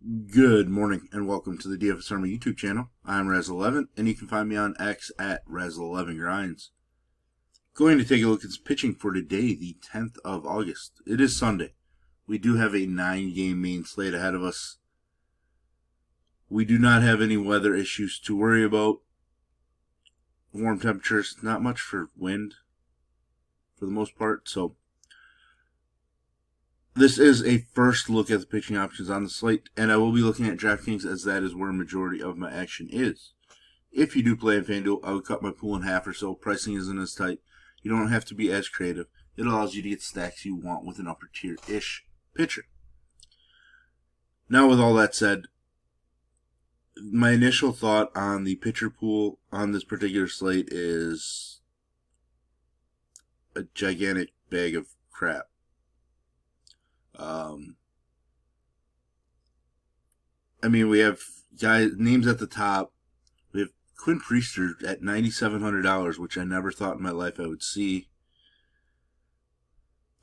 Good morning and welcome to the DFS Army YouTube channel. I'm Razzle11 and you can find me on X at Razzle11Grinds. Going to take a look at some pitching for today, the 10th of August. It is Sunday. We do have a 9-game main slate ahead of us. We do not have any weather issues to worry about. Warm temperatures, not much for wind for the most part, so this is a first look at the pitching options on the slate, and I will be looking at DraftKings as that is where a majority of my action is. If you do play in FanDuel, I would cut my pool in half or so. Pricing isn't as tight. You don't have to be as creative. It allows you to get stacks you want with an upper tier-ish pitcher. Now, with all that said, my initial thought on the pitcher pool on this particular slate is a gigantic bag of crap. We have names at the top. We have Quinn Priester at $9,700, which I never thought in my life I would see.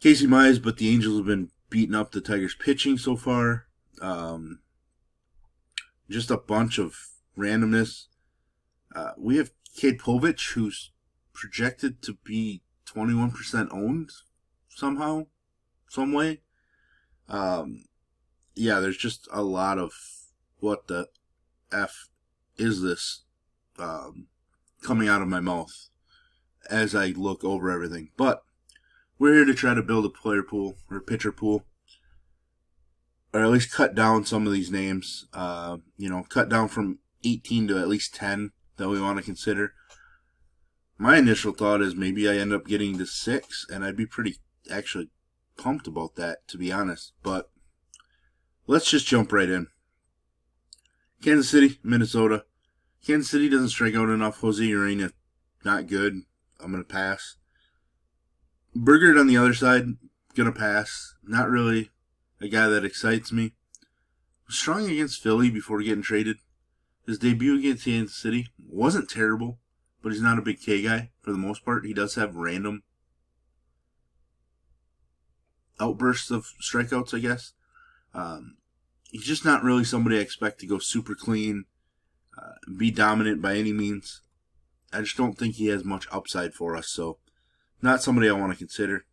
Casey Mize, but the Angels have been beating up the Tigers pitching so far. Just a bunch of randomness. We have Cade Povich, who's projected to be 21% owned somehow, some way. There's just a lot of what the F is this coming out of my mouth as I look over everything. But we're here to try to build a player pool or pitcher pool, or at least cut down some of these names. Cut down from 18 to at least 10 that we want to consider. My initial thought is maybe I end up getting to 6, and I'd be pretty actually pumped about that, to be honest. But let's just jump right in. Kansas City, Minnesota. Kansas City doesn't strike out enough. Jose Urena, not good. I'm going to pass. Burgert on the other side, going to pass. Not really a guy that excites me. Strong against Philly before getting traded. His debut against Kansas City wasn't terrible, but he's not a big K guy for the most part. He does have random outbursts of strikeouts, I guess. He's just not really somebody I expect to go super clean, be dominant by any means. I just don't think he has much upside for us, so not somebody I want to consider.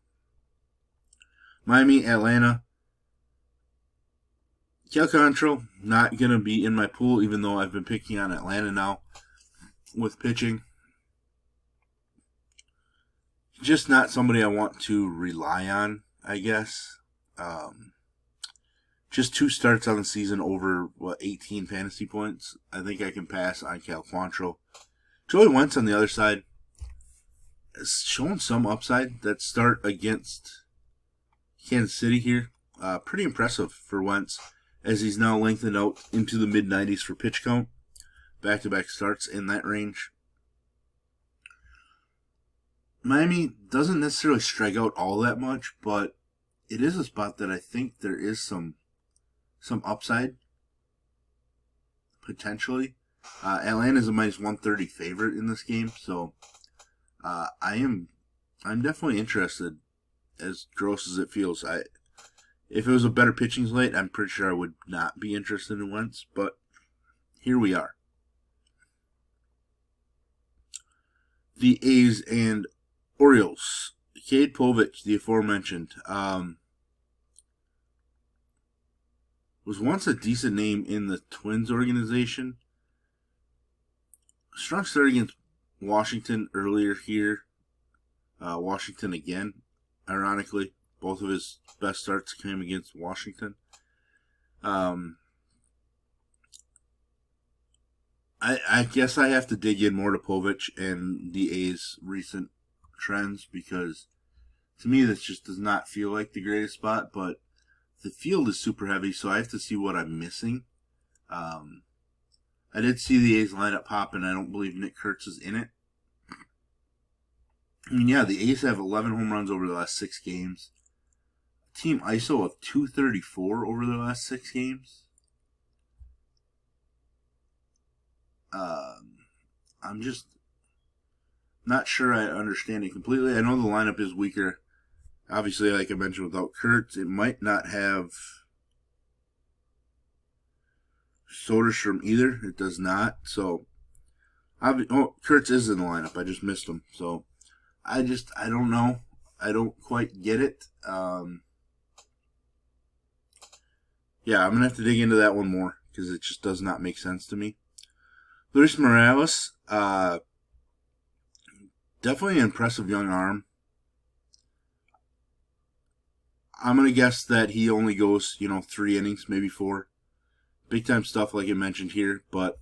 Miami, Atlanta. Cal Control, not going to be in my pool, even though I've been picking on Atlanta now with pitching. Just not somebody I want to rely on, I guess. Just 2 starts on the season over, 18 fantasy points. I think I can pass on Cal Quantrill. Joey Wentz on the other side is showing some upside. That start against Kansas City here, pretty impressive for Wentz, as he's now lengthened out into the mid-90s for pitch count. Back-to-back starts in that range. Miami doesn't necessarily strike out all that much, but it is a spot that I think there is some upside, potentially. Atlanta's a minus 130 favorite in this game, so I'm definitely interested, as gross as it feels. If it was a better pitching slate, I'm pretty sure I would not be interested in Wentz, but here we are. The A's and Orioles. Cade Povich, the aforementioned, was once a decent name in the Twins organization. Strong start against Washington earlier here. Washington again, ironically. Both of his best starts came against Washington. I guess I have to dig in more to Povich and the A's recent trends, because to me this just does not feel like the greatest spot, but the field is super heavy, so I have to see what I'm missing. I did see the A's lineup pop, and I don't believe Nick Kurtz is in it. The A's have 11 home runs over the last 6 games. Team ISO of 234 over the last 6 games. I'm just not sure I understand it completely. I know the lineup is weaker. Obviously, like I mentioned, without Kurtz, it might not have Soderstrom either. It does not. So, Kurtz is in the lineup. I just missed him. So, I don't know. I don't quite get it. Yeah, I'm going to have to dig into that one more because it just does not make sense to me. Luis Morales, definitely an impressive young arm. I'm going to guess that he only goes, 3 innings, maybe 4. Big time stuff like I mentioned here, but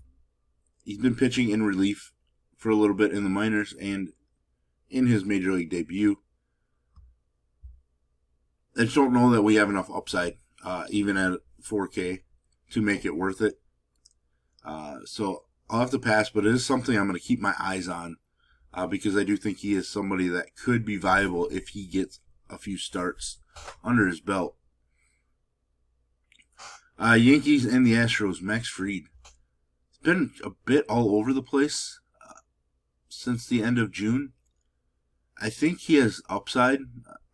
he's been pitching in relief for a little bit in the minors and in his major league debut. I just don't know that we have enough upside, even at 4K, to make it worth it. So I'll have to pass, but it is something I'm going to keep my eyes on because I do think he is somebody that could be viable if he gets a few starts under his belt. Yankees and the Astros, Max Fried. It's been a bit all over the place since the end of June. I think he has upside.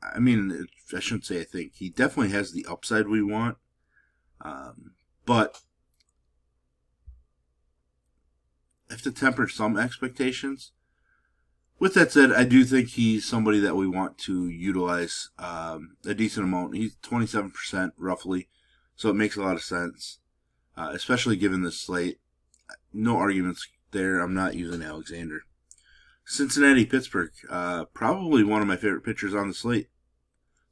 I mean, I shouldn't say I think. He definitely has the upside we want. But I have to temper some expectations. With that said, I do think he's somebody that we want to utilize a decent amount. He's 27% roughly, so it makes a lot of sense, especially given this slate. No arguments there. I'm not using Alexander. Cincinnati, Pittsburgh, probably one of my favorite pitchers on the slate.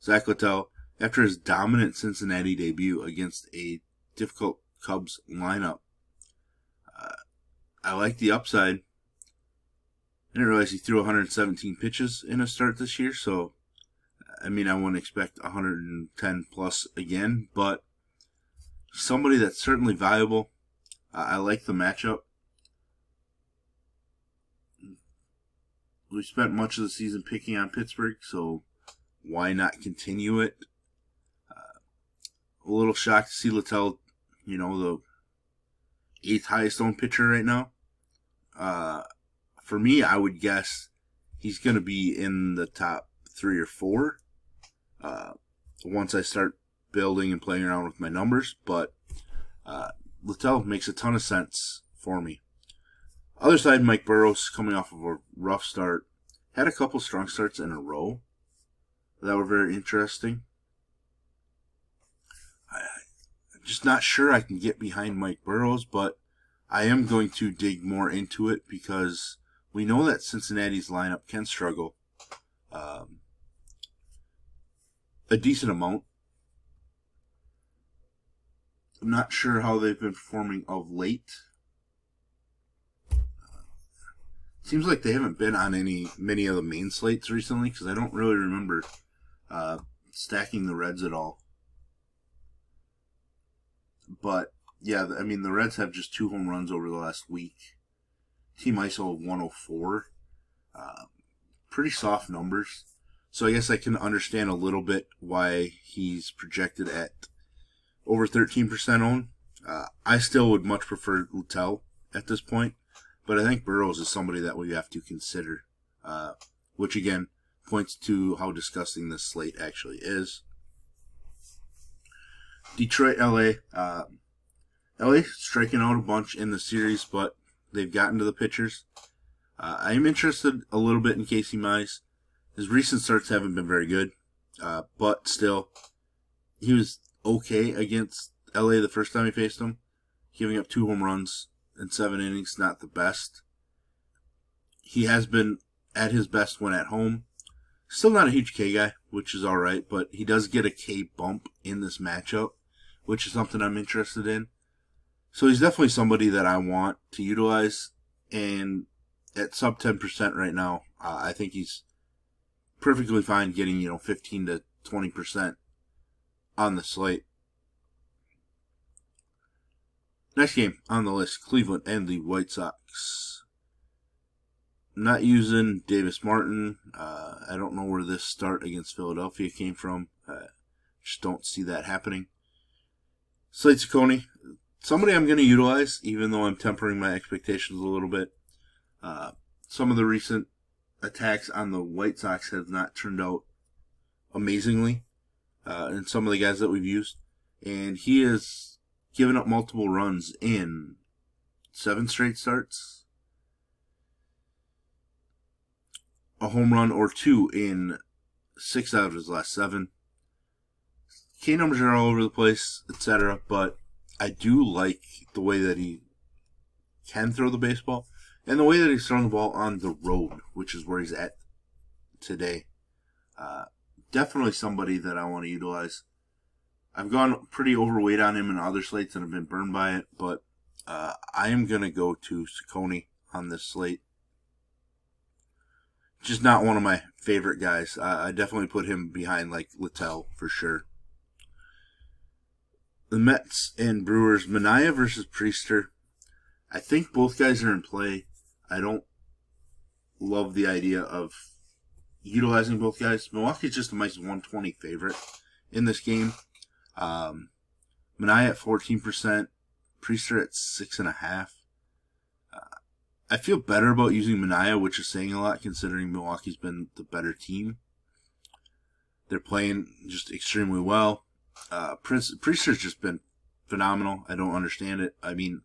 Zach Littell, after his dominant Cincinnati debut against a difficult Cubs lineup. I like the upside. I didn't realize he threw 117 pitches in a start this year, so I wouldn't expect 110 plus again, but somebody that's certainly viable. I like the matchup. We spent much of the season picking on Pittsburgh, so why not continue it? A little shocked to see Littell, the 8th highest owned pitcher right now. For me, I would guess he's going to be in the top 3 or 4 once I start building and playing around with my numbers. But Littell makes a ton of sense for me. Other side, Mike Burrows, coming off of a rough start, had a couple strong starts in a row that were very interesting. I'm just not sure I can get behind Mike Burrows, but I am going to dig more into it because we know that Cincinnati's lineup can struggle a decent amount. I'm not sure how they've been performing of late. Seems like they haven't been on many of the main slates recently because I don't really remember stacking the Reds at all. But yeah, the Reds have just 2 home runs over the last week. Team ISO of 104. Pretty soft numbers. So I guess I can understand a little bit why he's projected at over 13% owned. I still would much prefer Littell at this point. But I think Burrows is somebody that we have to consider. Which again points to how disgusting this slate actually is. Detroit, LA. LA striking out a bunch in the series, but they've gotten to the pitchers. I am interested a little bit in Casey Mize. His recent starts haven't been very good, but still, he was okay against LA the first time he faced them, giving up 2 home runs in 7 innings, not the best. He has been at his best when at home. Still not a huge K guy, which is alright, but he does get a K bump in this matchup, which is something I'm interested in. So he's definitely somebody that I want to utilize, and at sub 10% right now, I think he's perfectly fine getting 15 to 20% on the slate. Next game on the list, Cleveland and the White Sox. Not using Davis Martin. I don't know where this start against Philadelphia came from. Just don't see that happening. Slate Ciccone. Somebody I'm going to utilize, even though I'm tempering my expectations a little bit. Some of the recent attacks on the White Sox have not turned out amazingly. And some of the guys that we've used. And he is given up multiple runs in 7 straight starts. A home run or 2 in 6 out of his last 7. K numbers are all over the place, etc. But I do like the way that he can throw the baseball and the way that he's throwing the ball on the road, which is where he's at today. Definitely somebody that I want to utilize. I've gone pretty overweight on him in other slates and have been burned by it, but I am going to go to Ciccone on this slate. Just not one of my favorite guys. I definitely put him behind like Littell for sure. The Mets and Brewers, Manaea versus Priester. I think both guys are in play. I don't love the idea of utilizing both guys. Milwaukee's just a nice 120 favorite in this game. Manaea at 14%, Priester at 6.5%. I feel better about using Manaea, which is saying a lot considering Milwaukee's been the better team. They're playing just extremely well. Priester's just been phenomenal. I don't understand it. I mean,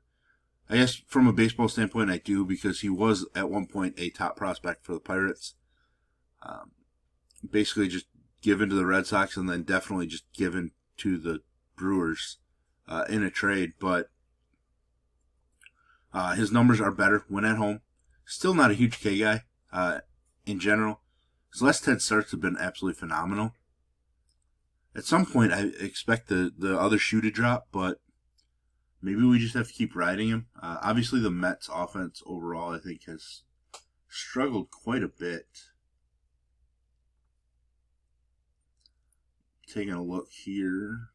I guess from a baseball standpoint, I do, because he was at one point a top prospect for the Pirates. Basically just given to the Red Sox and then definitely just given to the Brewers in a trade. But his numbers are better when at home. Still not a huge K guy in general. His last 10 starts have been absolutely phenomenal. At some point, I expect the other shoe to drop, but maybe we just have to keep riding him. Obviously, the Mets offense overall, I think, has struggled quite a bit. Taking a look here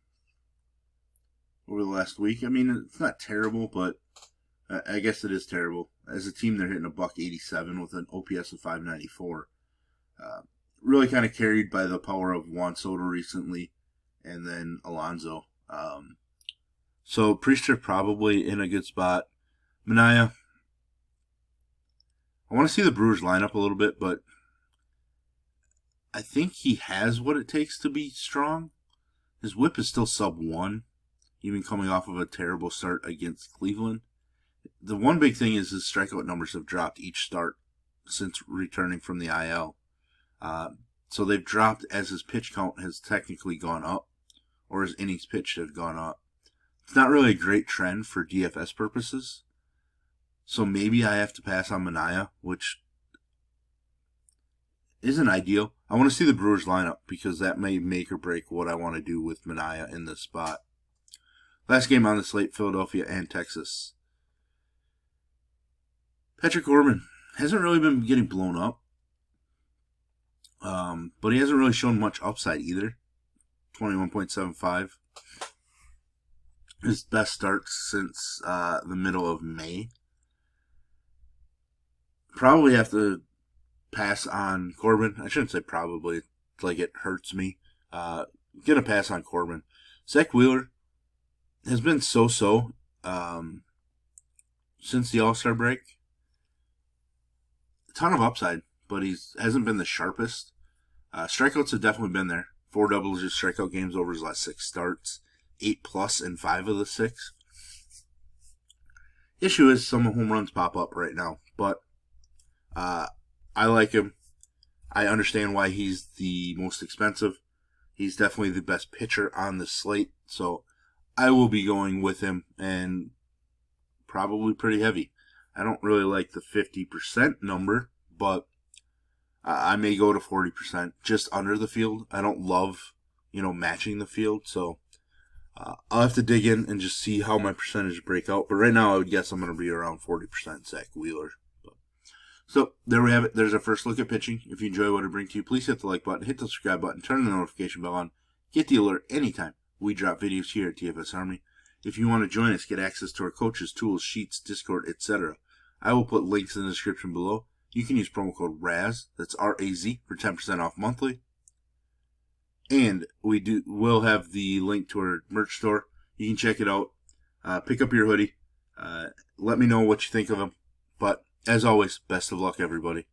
over the last week. I mean, it's not terrible, but I guess it is terrible. As a team, they're hitting a .187 with an OPS of .594. Really kind of carried by the power of Juan Soto recently, and then Alonso. So Priester probably in a good spot. Manaea, I want to see the Brewers line up a little bit, but I think he has what it takes to be strong. His whip is still sub 1, even coming off of a terrible start against Cleveland. The one big thing is his strikeout numbers have dropped each start since returning from the IL. So they've dropped as his pitch count has technically gone up, or his innings pitched have gone up. It's not really a great trend for DFS purposes. So maybe I have to pass on Manaea, which isn't ideal. I want to see the Brewers lineup because that may make or break what I want to do with Manaea in this spot. Last game on the slate, Philadelphia and Texas. Patrick Corbin hasn't really been getting blown up. But he hasn't really shown much upside either. 21.75. His best start since the middle of May. Probably have to pass on Corbin. I shouldn't say probably. Like it hurts me. Gonna pass on Corbin. Zach Wheeler has been so-so since the All-Star break. A ton of upside, but he hasn't been the sharpest. Strikeouts have definitely been there. 4 double-digit strikeout games over his last 6 starts. 8+ in 5 of the 6. Issue is some home runs pop up right now, but I like him. I understand why he's the most expensive. He's definitely the best pitcher on the slate, so I will be going with him, and probably pretty heavy. I don't really like the 50% number, but I may go to 40%, just under the field. I don't love, matching the field, so I'll have to dig in and just see how my percentage break out. But right now, I would guess I'm going to be around 40% Zach Wheeler. So there we have it. There's our first look at pitching. If you enjoy what I bring to you, please hit the like button, hit the subscribe button, turn the notification bell on, get the alert anytime we drop videos here at TFS Army. If you want to join us, get access to our coaches, tools, sheets, Discord, etc., I will put links in the description below. You can use promo code RAZ, that's R-A-Z, for 10% off monthly. And we'll have the link to our merch store. You can check it out. Pick up your hoodie. Let me know what you think of them. But as always, best of luck, everybody.